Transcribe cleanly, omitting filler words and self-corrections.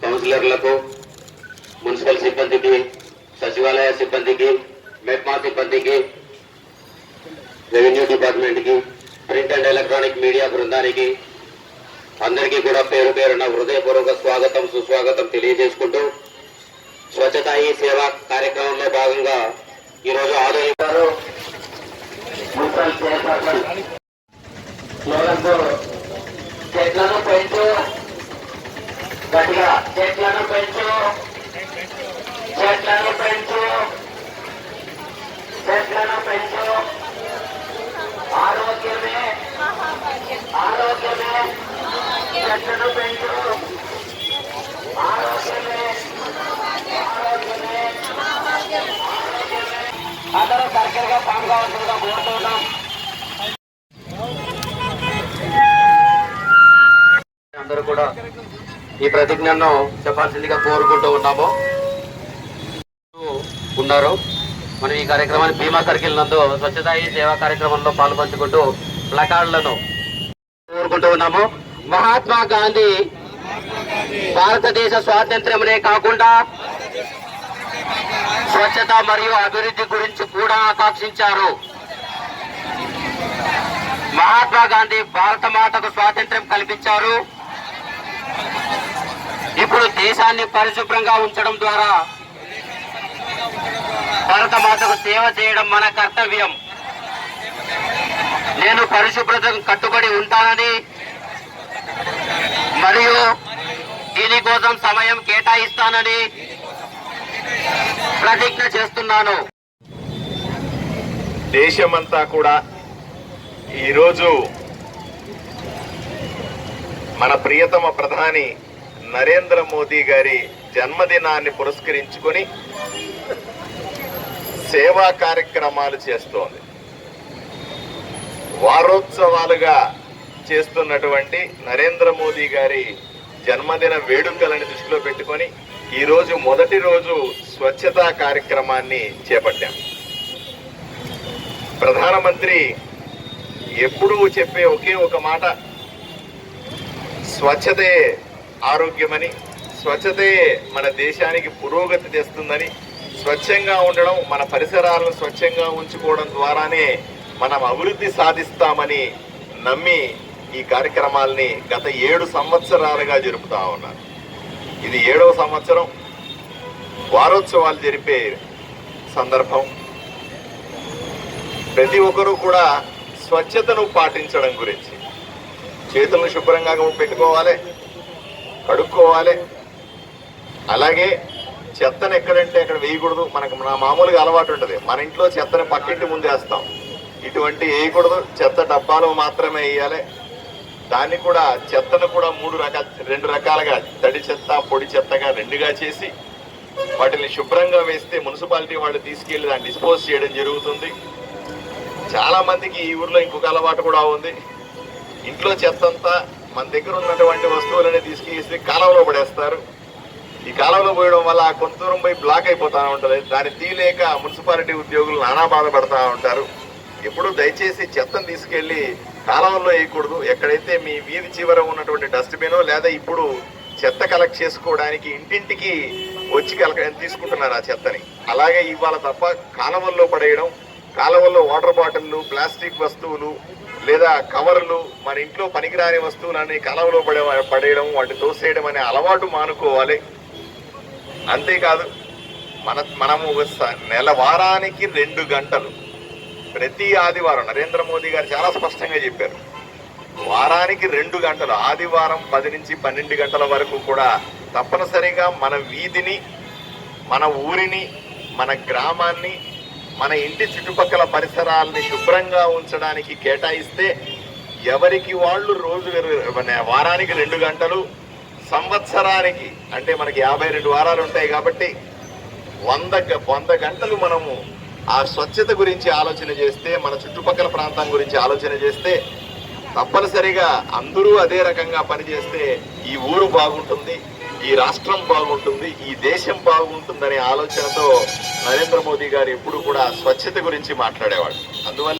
కౌన్సిలర్లకు, municipal సిబ్బందికి, సచివాలయ సిబ్బందికి, మెప్మా సిబ్బందికి, రెవెన్యూ డిపార్ట్మెంట్ కి, ప్రింట్ అండ్ ఎలక్ట్రానిక్ మీడియా బృందానికి అందరికీ కూడా పేరు పేరున హృదయపూర్వక స్వాగతం సుస్వాగతం తెలియజేసుకుంటూ స్వచ్ఛతా ఈ సేవా కార్యక్రమంలో భాగంగా ఈరోజు ఆదరించారు మున్సిపల్ చైర్పర్సన్ స్లోగన్తో చెట్లను పెంచు, గట్టిగా చెట్లను పెంచు, చెట్లను పెంచు, చెట్లను పెంచు, ఆరోగ్యమే ఆరోగ్యమే, చెట్లను పెంచు, ఆరోగ్యమే ఆరోగ్యమే, అందరూ సర్కిల్ గా ఫామ్ కావాల్సిందిగా కోరుతున్నాం. అందరూ కూడా ఈ ప్రతిజ్ఞను చెప్పాల్సిందిగా కోరుకుంటూ ఉన్నాము. ఉన్నారు మనం ఈ కార్యక్రమాన్ని భీమా సర్కిల్ నందు స్వచ్ఛతా ఈ సేవా కార్యక్రమంలో పాల్పంచుకుంటూ ప్లకార్డులను కోరుకుంటూ ఉన్నాము. మహాత్మా గాంధీ భారతదేశ స్వాతంత్ర్యమే కాకుండా స్వచ్ఛత మరియు అభివృద్ధి గురించి కూడా ఆకాంక్షించారు. మహాత్మా గాంధీ భారత మాతకు స్వాతంత్ర్యం కల్పించారు. ఇప్పుడు దేశాన్ని పరిశుభ్రంగా ఉంచడం ద్వారా భారత మాతకు సేవ చేయడం మన కర్తవ్యం. నేను పరిశుభ్రతకు కట్టుబడి ఉంటానని మరియు దీనికోసం సమయం కేటాయిస్తానని ప్రతిజ్ఞ చేస్తున్నాను. దేశమంతా కూడా ఈరోజు మన ప్రియతమ ప్రధాని నరేంద్ర మోదీ గారి జన్మదినాన్ని పురస్కరించుకొని సేవా కార్యక్రమాలు చేస్తోంది. వారోత్సవాలుగా చేస్తున్నటువంటి నరేంద్ర మోదీ గారి జన్మదిన వేడుకలను దృష్టిలో పెట్టుకొని ఈరోజు మొదటి రోజు స్వచ్ఛతా కార్యక్రమాన్ని చేపట్టాం. ప్రధానమంత్రి ఎప్పుడూ చెప్పే ఒకే ఒక మాట, స్వచ్ఛతే ఆరోగ్యమని, స్వచ్ఛతే మన దేశానికి పురోగతి తెస్తుందని, స్వచ్ఛంగా ఉండడం, మన పరిసరాలను స్వచ్ఛంగా ఉంచుకోవడం ద్వారానే మనం అభివృద్ధి సాధిస్తామని నమ్మి ఈ కార్యక్రమాల్ని గత 7 సంవత్సరాలుగా జరుపుతా ఉన్నారు. ఇది 7వ సంవత్సరం వారోత్సవాలు జరిపే సందర్భం. ప్రతి ఒక్కరూ కూడా స్వచ్ఛతను పాటించడం గురించి, చేతులను శుభ్రంగా పెట్టుకోవాలి, కడుక్కోవాలి. అలాగే చెత్తను ఎక్కడంటే అక్కడ వేయకూడదు. మనకు మామూలుగా అలవాటు ఉంటుంది, మన ఇంట్లో చెత్తని పక్కింటి ముందేస్తాం. ఇటువంటి వేయకూడదు, చెత్త డబ్బాలో మాత్రమే వేయాలి. దాన్ని కూడా చెత్తను కూడా 2 రకాలుగా, తడి చెత్త పొడి చెత్తగా 2గా చేసి వాటిని శుభ్రంగా వేస్తే మున్సిపాలిటీ వాళ్ళు తీసుకెళ్లి దాన్ని డిస్పోజ్ చేయడం జరుగుతుంది. చాలా మందికి ఈ ఊర్లో ఇంకొక అలవాటు కూడా ఉంది. ఇంట్లో చెత్త అంతా మన దగ్గర ఉన్నటువంటి వస్తువులనే తీసుకెళ్ళి కాలువలో పడేస్తారు. ఈ కాలువలో పోయడం వల్ల కొంత దూరం పోయి బ్లాక్ అయిపోతా ఉంటుంది. దాన్ని తీయలేక మున్సిపాలిటీ ఉద్యోగులు నానా బాధపడతా ఉంటారు. ఎప్పుడు దయచేసి చెత్తను తీసుకెళ్లి కాలువల్లో వేయకూడదు. ఎక్కడైతే మీ వీధి చివర ఉన్నటువంటి డస్ట్బిన్ లేదా ఇప్పుడు చెత్త కలెక్ట్ చేసుకోవడానికి ఇంటింటికి వచ్చి తీసుకుంటున్నారు ఆ చెత్తని. అలాగే ఇవాళ తప్ప కాలువల్లో పడేయడం, కాలువల్లో వాటర్ బాటిళ్లు, ప్లాస్టిక్ వస్తువులు లేదా కవర్లు, మన ఇంట్లో పనికిరాని వస్తువులన్నీ కాలువలో పడేయడం, వాటిని తోసేయడం అనే అలవాటు మానుకోవాలి. అంతేకాదు మనము వారానికి 2 గంటలు ప్రతి ఆదివారం, నరేంద్ర మోదీ గారు చాలా స్పష్టంగా చెప్పారు, వారానికి 2 గంటలు, ఆదివారం 10 నుంచి 12 గంటల వరకు కూడా తప్పనిసరిగా మన వీధిని, మన ఊరిని, మన గ్రామాన్ని, మన ఇంటి చుట్టుపక్కల పరిసరాలని శుభ్రంగా ఉంచడానికి కేటాయిస్తే ఎవరికి వాళ్ళు వారానికి 2 గంటలు, సంవత్సరానికి అంటే మనకి 52 వారాలు ఉంటాయి కాబట్టి 100 గంటలు మనము ఆ స్వచ్ఛత గురించి ఆలోచన చేస్తే, మన చుట్టుపక్కల ప్రాంతం గురించి ఆలోచన చేస్తే, తప్పనిసరిగా అందరూ అదే రకంగా పనిచేస్తే ఈ ఊరు బాగుంటుంది, ఈ రాష్ట్రం బాగుంటుంది, ఈ దేశం బాగుంటుందనే ఆలోచనతో నరేంద్ర మోదీ గారు ఎప్పుడు కూడా స్వచ్ఛత గురించి మాట్లాడేవాడు. అందువల్ల